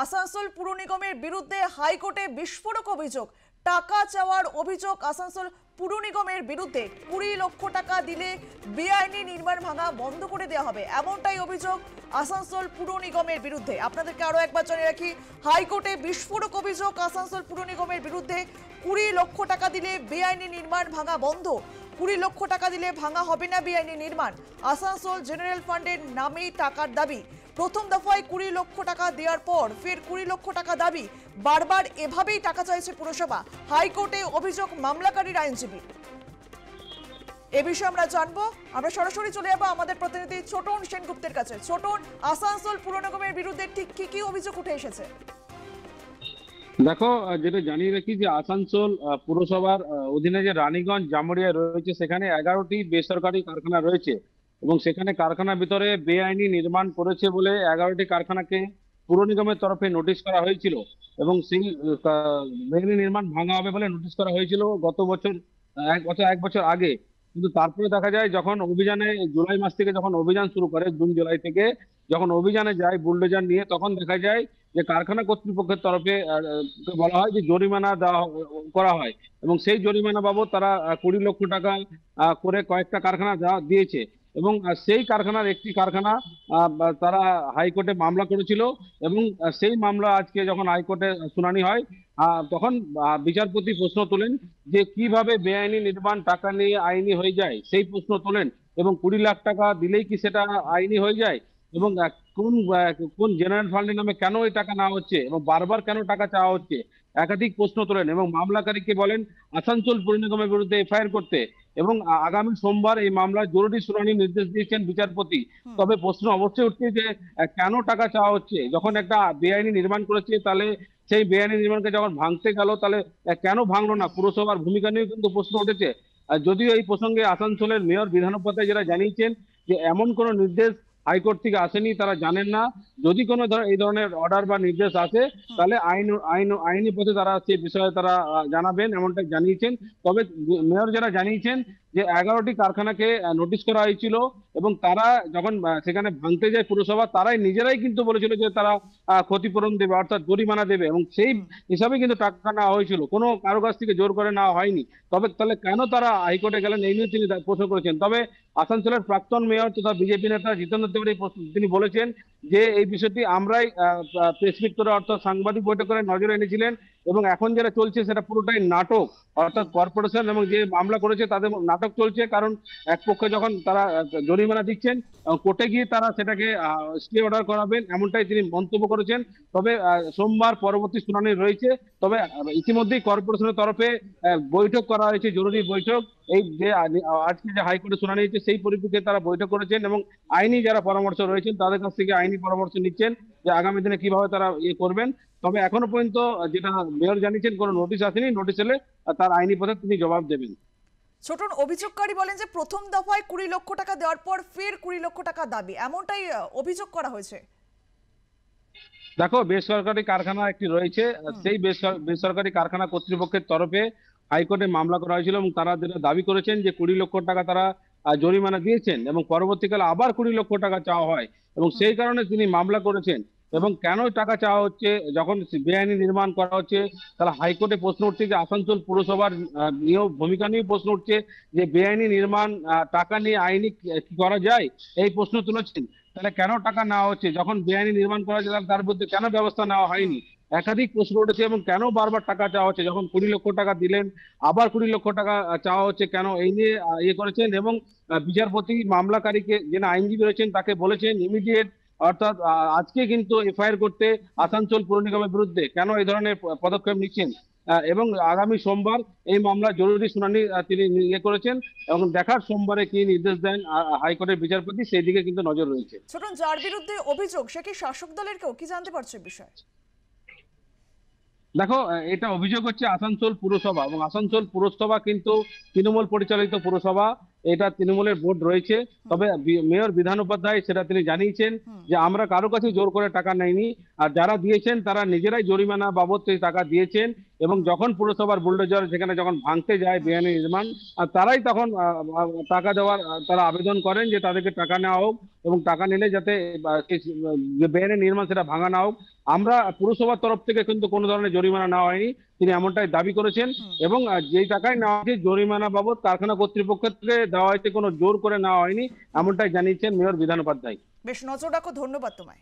আসানসোল পুর নিগমের বিরুদ্ধে হাইকোর্টে বিস্ফোরক অভিযোগ। টাকা চাওয়ার অভিযোগ আসানসোল পুর নিগমের বিরুদ্ধে। 20 লক্ষ টাকা দিলে বেআইনি নির্মাণ ভাঙা বন্ধ করে দেওয়া হবে, এমনটাই অভিযোগ আসানসোল পুর নিগমের বিরুদ্ধে। আপনাদেরকে আরো একবার জানিয়ে রাখি, হাইকোর্টে বিস্ফোরক অভিযোগ আসানসোল পুর নিগমের বিরুদ্ধে। 20 লক্ষ টাকা দিলে বেআইনি নির্মাণ ভাঙা বন্ধ। 20 লক্ষ টাকা দিলে ভাঙা হবে না বেআইনি নির্মাণ। আসানসোল জেনারেল ফান্ডের নামেই টাকার দাবি। প্রথম দফায় 20 লক্ষ টাকা দেওয়ার পর ফের 20 লক্ষ টাকা দাবি। বারবার এভাবেই টাকা চাইছে পুরসভা। হাইকোর্টে অভিযোগ মামলাকারীর আইনজীবী। এ বিষয়ে আমরা জানবো। আমরা সরাসরি চলে যাবো আমাদের প্রতিনিধি ছোটন সেনগুপ্তের কাছে। ছোটন, আসানসোল পুর নিগমের বিরুদ্ধে ঠিক কি কি অভিযোগ উঠে এসেছে? দেখো, যেটা জানিয়ে রাখি যে আসানসোল পুরসভার অধীনে যে রানীগঞ্জ জামুরিয়া রয়েছে, সেখানে 11টি বেসরকারি কারখানা রয়েছে এবং সেখানে কারখানার ভিতরে বেআইনি নির্মাণ করেছে বলে 11টি কারখানাকে পুর নিগমের তরফে নোটিশ করা হয়েছিল এবং সেই বেআইনি নির্মাণ ভাঙা হবে বলে নোটিশ করা হয়েছিল গত বছর, এক বছর আগে। কিন্তু তারপরে দেখা যায় যখন অভিযানে জুলাই মাস থেকে যখন অভিযান শুরু করে, জুন জুলাই থেকে যখন অভিযানে যায় বুলডোজার নিয়ে, তখন দেখা যায় যে কারখানা কর্তৃপক্ষের তরফে বলা হয় যে জরিমানা দেওয়া করা হয় এবং সেই জরিমানা বাবদ তারা 20 লক্ষ টাকা করে কয়েকটা কারখানা দিয়েছে এবং সেই কারখানার একটি কারখানা তারা হাইকোর্টে মামলা করেছিল এবং সেই মামলা আজকে যখন হাইকোর্টে শুনানি হয়, তখন বিচারপতি প্রশ্ন তোলেন যে কিভাবে বেআইনি নির্মাণ টাকা নিয়ে আইনি হয়ে যায়, সেই প্রশ্ন তোলেন এবং 20 লাখ টাকা দিলেই কি সেটা আইনি হয়ে যায় এবং কোন কোন জেনারেল ফান্ডের নামে কেন এই টাকা নেওয়া হচ্ছে এবং বারবার কেন টাকা চাওয়া হচ্ছে, একাধিক প্রশ্ন তোলেন এবং মামলাকারীকে বলেন আসানসোল পুর নিগমের বিরুদ্ধে এফআইআর করতে এবং আগামী সোমবার এই মামলার জরুরি শুনানির নির্দেশ দিয়েছেন বিচারপতি। তবে প্রশ্ন অবশ্যই উঠছে যে কেন টাকা চাওয়া হচ্ছে? যখন একটা বেআইনি নির্মাণ করেছে, তাহলে সেই বেআইনি নির্মাণকে যখন ভাঙতে গেল, তাহলে কেন ভাঙলো না? পুরসভার ভূমিকা নিয়েও কিন্তু প্রশ্ন উঠেছে। যদিও এই প্রসঙ্গে আসানসোলের মেয়র বিধান উপাধ্যায় যারা জানিয়েছেন যে এমন কোনো নির্দেশ হাইকোর্ট থেকে আসেনি, তারা জানেন না। যদি কোনো এই ধরনের অর্ডার বা নির্দেশ আসে, তাহলে আইনি পথে তারা সেই বিষয়ে তারা জানাবেন, এমনটাই জানিয়েছেন। তবে মেয়র যারা জানিয়েছেন যে 11টি কারখানাকে নোটিশ করা হয়েছিল এবং তারা যখন সেখানে ভাঙতে যায় পুরসভা, তারাই নিজেরাই কিন্তু বলেছিল যে তারা ক্ষতিপূরণ দেবে, অর্থাৎ জরিমানা দেবে এবং সেই হিসাবে কিন্তু টাকা নেওয়া হয়েছিল, কোনো কারো কাছ থেকে জোর করে নেওয়া হয়নি। তবে তাহলে কেন তারা হাইকোর্টে গেলেন, এই নিয়ে তিনি প্রশ্ন করেছেন। তবে আসানসোলের প্রাক্তন মেয়র তথা বিজেপি নেতা জিতেন্দ্র তিওয়ারি তিনি বলেছেন যে এই বিষয়টি আমরাই প্রেস মিট করে, অর্থাৎ সাংবাদিক বৈঠক করে নজরে এনেছিলেন এবং এখন যেটা চলছে সেটা পুরোটাই নাটক। অর্থাৎ কর্পোরেশন এবং যে মামলা করেছে তাদের নাটক চলছে, কারণ এক পক্ষে যখন তারা জরিমানা দিচ্ছেন, কোর্টে গিয়ে তারা সেটাকে স্টে অর্ডার করাবেন, এমনটাই তিনি মন্তব্য করেছেন। তবে সোমবার পরবর্তী শুনানি রয়েছে। তবে ইতিমধ্যেই কর্পোরেশনের তরফে বৈঠক করা হয়েছে, জরুরি বৈঠক। এই যে আজকে যে হাইকোর্টে শুনানি হয়েছে, সেই পরিপ্রেক্ষিতে তারা বৈঠক করেছেন এবং আইনি যারা পরামর্শ রয়েছেন তাদের কাছ থেকে আইনি পরামর্শ নিচ্ছেন যে আগামী দিনে কিভাবে তারা করবেন। তবে এখনো পর্যন্ত যেটা মেয়র জানিয়েছেন, কোনো নোটিশ আসেনি। নোটিশ এলে তার আইনি পথে তিনি জবাব দেবেন। ছোটন, অভিযোগকারী বলেন যে প্রথম দফায় 20 লক্ষ টাকা দেওয়ার পর ফের 20 লক্ষ টাকা দাবি, এমনটাই অভিযোগ করা হয়েছে। দেখো, বেসরকারি কারখানা একটি রয়েছে, সেই বেসরকারি কারখানা কর্তৃপক্ষের তরফে হাইকোর্টে মামলা করা হয়েছিল এবং তারা যেটা দাবি করেছেন যে 20 লক্ষ টাকা তারা জরিমানা দিয়েছেন এবং পরবর্তীকালে আবার 20 লক্ষ টাকা চাওয়া হয় এবং সেই কারণে তিনি মামলা করেছেন। এবং কেন টাকা চাওয়া হচ্ছে, যখন বেআইনি নির্মাণ করা হচ্ছে, তাহলে হাইকোর্টে প্রশ্ন উঠছে যে আসানসোল পুরসভার নিয়োগ ভূমিকা নিয়ে প্রশ্ন উঠছে যে বেআইনি নির্মাণ টাকা নিয়ে আইনি কি করা যায়, এই প্রশ্ন তুলেছেন। তাহলে কেন টাকা নেওয়া হচ্ছে? যখন বেআইনি নির্মাণ করা হচ্ছে তার বিরুদ্ধে কেন ব্যবস্থা নেওয়া হয়নি? একাধিক প্রশ্ন উঠেছে এবং কেন বারবার টাকা চাওয়া হচ্ছে? যখন 20 লক্ষ টাকা দিলেন, আবার 20 লক্ষ টাকা চাওয়া হচ্ছে কেন, এই নিয়ে করেছেন। এবং বিচারপতি মামলাকারীকে, যিনি আইনজীবী রয়েছেন, তাকে বলেছেন ইমিডিয়েট, অর্থাৎ আজকে কিন্তু এফআইআর করতে আসানসোল পুর নিগমের বিরুদ্ধে। কেন এই ধরনের পদক্ষেপ নিচ্ছেন? এবং আগামী সোমবার এই মামলা জরুরি শুনানি তিনি করেছেন এবং দেখার সোমবারে কি নির্দেশ দেন হাইকোর্টের বিচারপতি, সেই দিকে কিন্তু নজর রয়েছে। ছোটন, যার বিরুদ্ধে অভিযোগ সে কি শাসক দলের কেউ, কি জানতে পারছে বিষয়? দেখো, এটা অভিযোগ হচ্ছে আসানসোল পুরসভা এবং আসানসোল পুরসভা কিন্তু তৃণমূল পরিচালিত পুরসভা, এটা তৃণমূলের বোর্ড রয়েছে। তবে মেয়র বিধান উপাধ্যায় সেটা তিনি জানিয়েছেন যে আমরা কারো কাছে জোর করে টাকা নেইনি, আর যারা দিয়েছেন তারা নিজেরাই জরিমানা বাবদ সেই টাকা দিয়েছেন এবং যখন পুরসভার বুলডোজার সেখানে যখন ভাঙতে যায় বেআইনি নির্মাণ, আর তারাই তখন টাকা দেওয়ার তারা আবেদন করেন যে তাদেরকে টাকা নেওয়া হোক, এবং টাকা নিলে যাতে যে বেআইনি নির্মাণ সেটা ভাঙা না হোক। আমরা পুরসভার তরফ থেকে কিন্তু কোনো ধরনের জরিমানা নেওয়া হয়নি, তিনি এমনটাই দাবি করেছেন। এবং যেই টাকায় নেওয়া হয়েছে জরিমানা বাবদ কারখানা কর্তৃপক্ষ থেকে দেওয়া হয়েছে, কোনো জোর করে নেওয়া হয়নি, এমনটাই জানিয়েছেন মেয়র বিধান উপাধ্যায়। বেশ, নজর রাখো। ধন্যবাদ তোমায়।